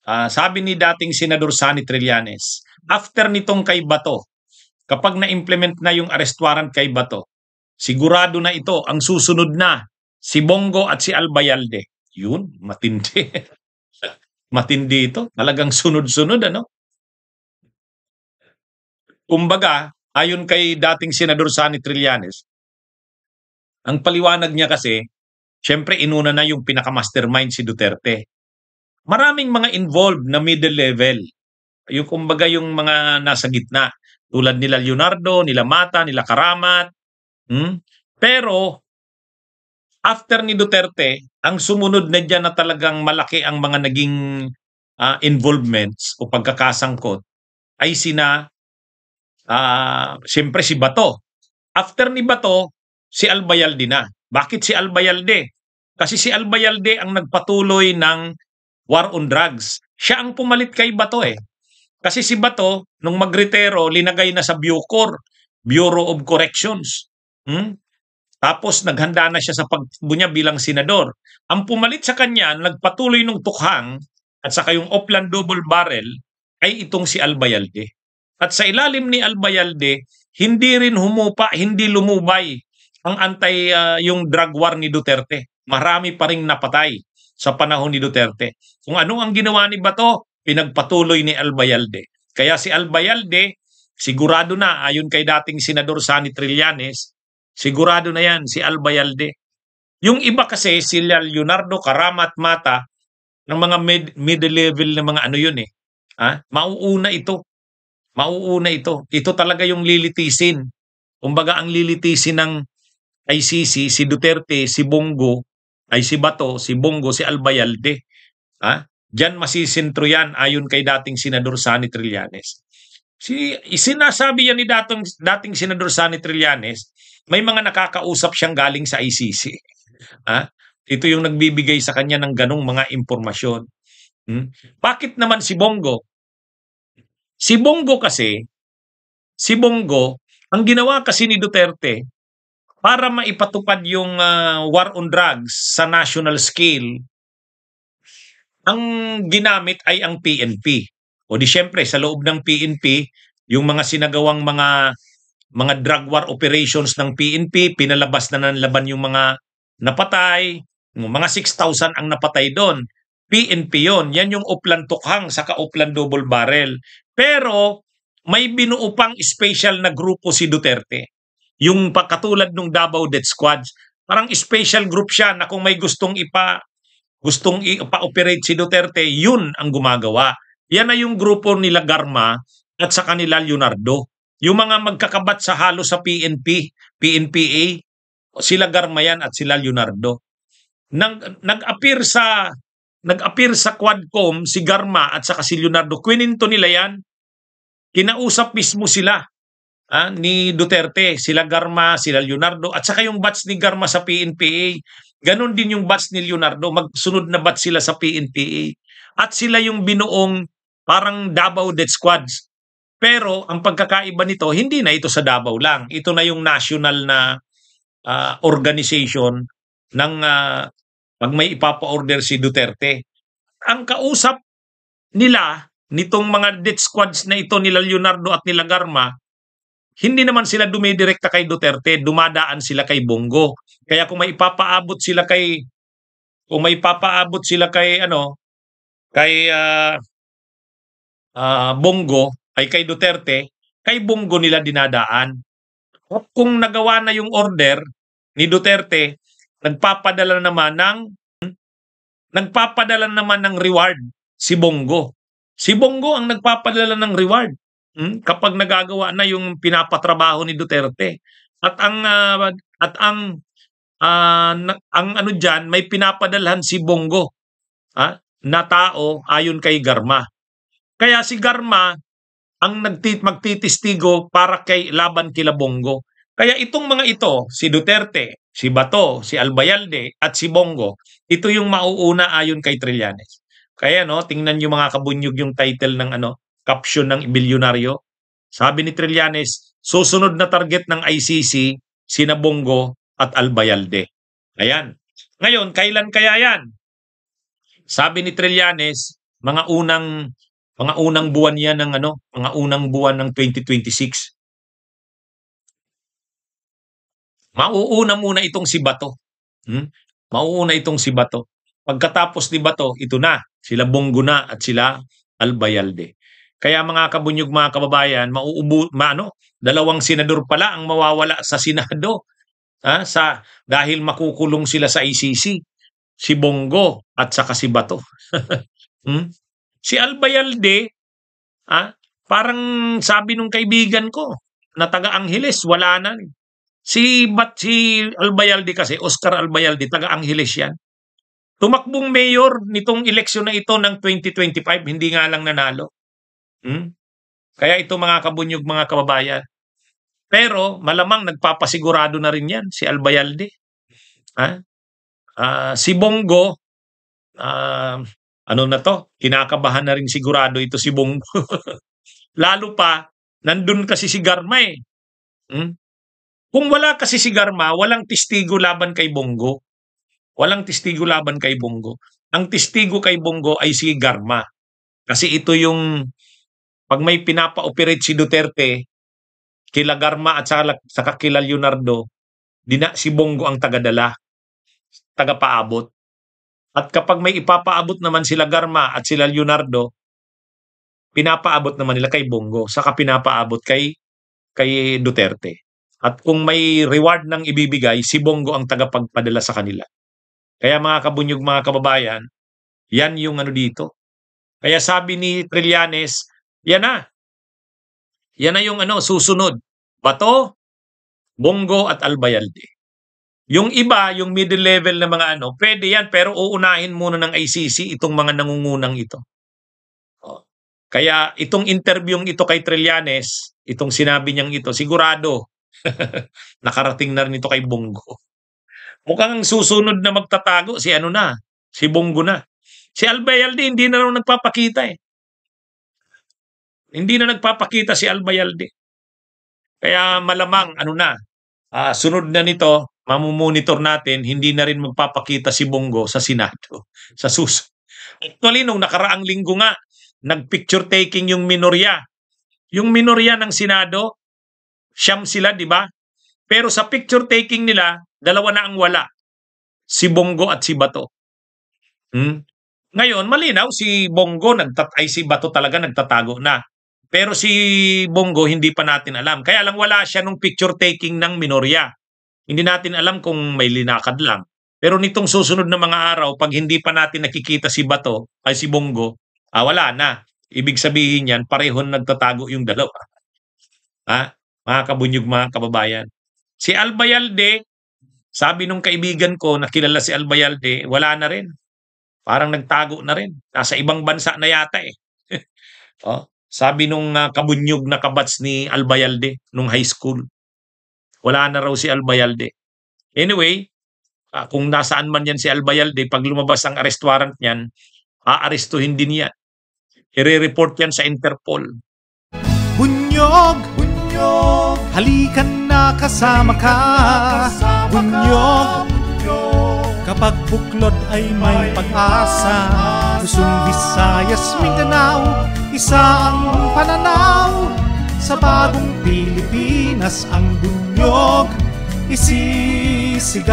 Sabi ni dating Senador Sani Trillanes, after nitong kay Bato, kapag na-implement na yung arrest warrant kay Bato, sigurado na ito, ang susunod na, si Bongo at si Albayalde. Yun, matindi. Matindi ito. Talagang sunod-sunod, ano? Kumbaga, ayon kay dating Senador Sani Trillanes, ang paliwanag niya kasi, syempre inuna na yung pinaka-mastermind si Duterte. Maraming mga involved na middle level. Yung kumbaga yung mga nasa gitna. Tulad nila Leonardo, nila Mata, nila Karamat. Pero, after ni Duterte, ang sumunod na dyan na talagang malaki ang mga naging involvements o pagkakasangkot ay siyempre si Bato. After ni Bato, si Albayalde na. Bakit si Albayalde? Kasi si Albayalde ang nagpatuloy ng war on drugs. Siya ang pumalit kay Bato eh. Kasi si Bato, nung magretero, linagay na sa Bucor, Bureau of Corrections. Tapos naghanda na siya sa pagtakbo niya bilang senador. Ang pumalit sa kanya, nagpatuloy ng tukhang at saka yung Oplan double barrel ay itong si Albayalde. At sa ilalim ni Albayalde, hindi rin humupa, hindi lumubay ang yung drug war ni Duterte. Marami pa ring napatay sa panahon ni Duterte. Kung ano ang ginawa ni Bato, pinagpatuloy ni Albayalde. Kaya si Albayalde, sigurado na, ayon kay dating Senador Sani Trillanes, sigurado na yan si Albayalde. Yung iba kasi, sila Leonardo, Karamat, Mata, ng mga middle level na mga ano yun eh. Mauuna ito. Mauuna ito. Ito talaga yung lilitisin. Kumbaga ang lilitisin ng ICC, si Duterte, si Bongo, ay si Bato, si Bongo, si Albayalde. Diyan masisentro yan ayon kay dating Senador Sani Trillanes. Sinasabi yan ni dating Senador Sani Trillanes, may mga nakakausap siyang galing sa ICC. Ito yung nagbibigay sa kanya ng ganong mga impormasyon. Bakit naman si Bongo? Si Bongo kasi, ang ginawa kasi ni Duterte, para maipatupad yung war on drugs sa national scale, ang ginamit ay ang PNP. O di syempre, sa loob ng PNP, yung mga sinagawang mga drug war operations ng PNP, pinalabas na ng laban yung mga napatay, mga 6,000 ang napatay doon. PNP yon, yan yung Oplan Tukhang saka Oplan Double Barrel. Pero may binuo pang special na grupo si Duterte. Yung katulad ng Davao Death Squads, parang special group siya na kung may gustong ipa-operate si Duterte, yun ang gumagawa. Yan na yung grupo nila Garma at sa kanila Leonardo. Yung mga magkakabat sa halo sa PNP, PNPA, sila Garma yan at sila Leonardo. Nag-appear sa Quadcom si Garma at saka si Leonardo. Kwininto nila yan. Kinausap mismo sila ni Duterte, sila Garma, sila Leonardo, at saka yung batch ni Garma sa PNPA. Ganon din yung batch ni Leonardo, magsunod na batch sila sa PNPA. At sila yung binuong parang Davao Death Squads. Pero ang pagkakaiba nito, hindi na ito sa Davao lang. Ito na yung national na organization ng pag may ipapa-order si Duterte. Ang kausap nila, nitong mga death squads na ito nila Leonardo at nila Garma, hindi naman sila dumidirekta kay Duterte, dumadaan sila kay Bongo. Kaya kung may ipapaabot sila kay Bongo ay kay Duterte, kay Bongo nila dinadaan. At kung nagawa na yung order ni Duterte, nagpapadala naman ng reward si Bongo. Si Bongo ang nagpapadala ng reward kapag nagagawa na yung pinapatrabaho ni Duterte. At ang ano diyan, may pinapadalhan si Bongo na tao ayon kay Garma. Kaya si Garma ang magtitistigo para laban kila Bongo. Kaya itong mga ito, si Duterte, si Bato, si Albayalde at si Bongo, ito yung mauuna ayon kay Trillanes. Kaya tingnan niyo mga kabunyog yung title ng caption ng bilyonaryo. Sabi ni Trillanes, susunod na target ng ICC sina Bongo at Albayalde. Ayan. Ngayon, kailan kaya yan? Sabi ni Trillanes, mga unang buwan yan ng mga unang buwan ng 2026. Mauuna muna itong si Bato. Mauuna itong si Bato. Pagkatapos ni Bato, ito na, sila Bongo na at sila Albayalde. Kaya mga kabunyog, mga kababayan, dalawang senador pala ang mawawala sa Senado dahil makukulong sila sa ICC. Si Bongo at saka si Bato. Si Albayalde, parang sabi nung kaibigan ko na taga Angeles, wala na. Si Albayalde kasi, Oscar Albayalde, taga Angeles yan. Tumakbong mayor nitong eleksyon na ito ng 2025, hindi nga lang nanalo. Kaya ito mga kabunyog, mga kababayan. Pero malamang nagpapasigurado na rin yan, si Albayalde. Si Bongo, kinakabahan na rin sigurado ito si Bongo. Lalo pa, nandun kasi si Garma eh. Kung wala kasi si Garma, walang testigo laban kay Bongo. Walang testigo laban kay Bongo. Ang testigo kay Bongo ay si Garma. Kasi ito yung, pag may pinapa-operate si Duterte, kila Garma at saka kila Leonardo, si Bongo ang tagadala, tagapaabot. At kapag may ipapaabot naman sila Garma at sila Leonardo, pinapaabot naman nila kay Bongo, saka pinapaabot kay Duterte. At kung may reward ng ibibigay, si Bongo ang tagapagpadala sa kanila. Kaya mga kabunyog, mga kababayan, yan yung dito. Kaya sabi ni Trillanes, yan na. Yan na yung susunod. Bato, Bongo at Albayalde. Yung iba, yung middle level na mga pwede yan, pero uunahin muna ng ICC itong mga nangungunang ito. Kaya itong interviewing ito kay Trillanes, itong sinabi niyang ito, sigurado, nakarating na rin ito kay Bongo. Mukhang susunod na magtatago si Bongo na. Si Albayalde hindi na rin nagpapakita eh. Hindi na nagpapakita si Albayalde. Kaya malamang sunod na nito, mamumonitor natin, hindi na rin magpapakita si Bongo sa Senado. Sa susunod. Actually, nung nakaraang linggo nga, nag-picture taking yung minorya. Yung minorya ng Senado, siyam sila, di ba? Pero sa picture taking nila, dalawa na ang wala. Si Bongo at si Bato. Ngayon, malinaw, si Bongo si Bato talaga nagtatago na. Pero si Bongo, hindi pa natin alam. Kaya lang wala siya nung picture taking ng minorya. Hindi natin alam kung may linakad lang. Pero nitong susunod na mga araw, pag hindi pa natin nakikita si Bongo, wala na. Ibig sabihin yan, pareho nagtatago yung dalawa. Mga kabunyog, mga kababayan. Si Albayalde, sabi nung kaibigan ko na kilala si Albayalde, wala na rin. Parang nagtago na rin. Nasa ibang bansa na yata eh. Sabi nung kabunyog na kabats ni Albayalde nung high school. Wala na raw si Albayalde. Anyway, kung nasaan man yan si Albayalde, pag lumabas ang arrest warrant niyan, aarestuhin din yan. I-report yan sa Interpol. Bunyog, bunyog, halikan na kasama ka. Bunyog, kapag buklod ay may pag-asa. Luzon, Visayas, Mindanao, isa ang pananaw. Sa bagong Pilipinas ang bunyog isisigaw.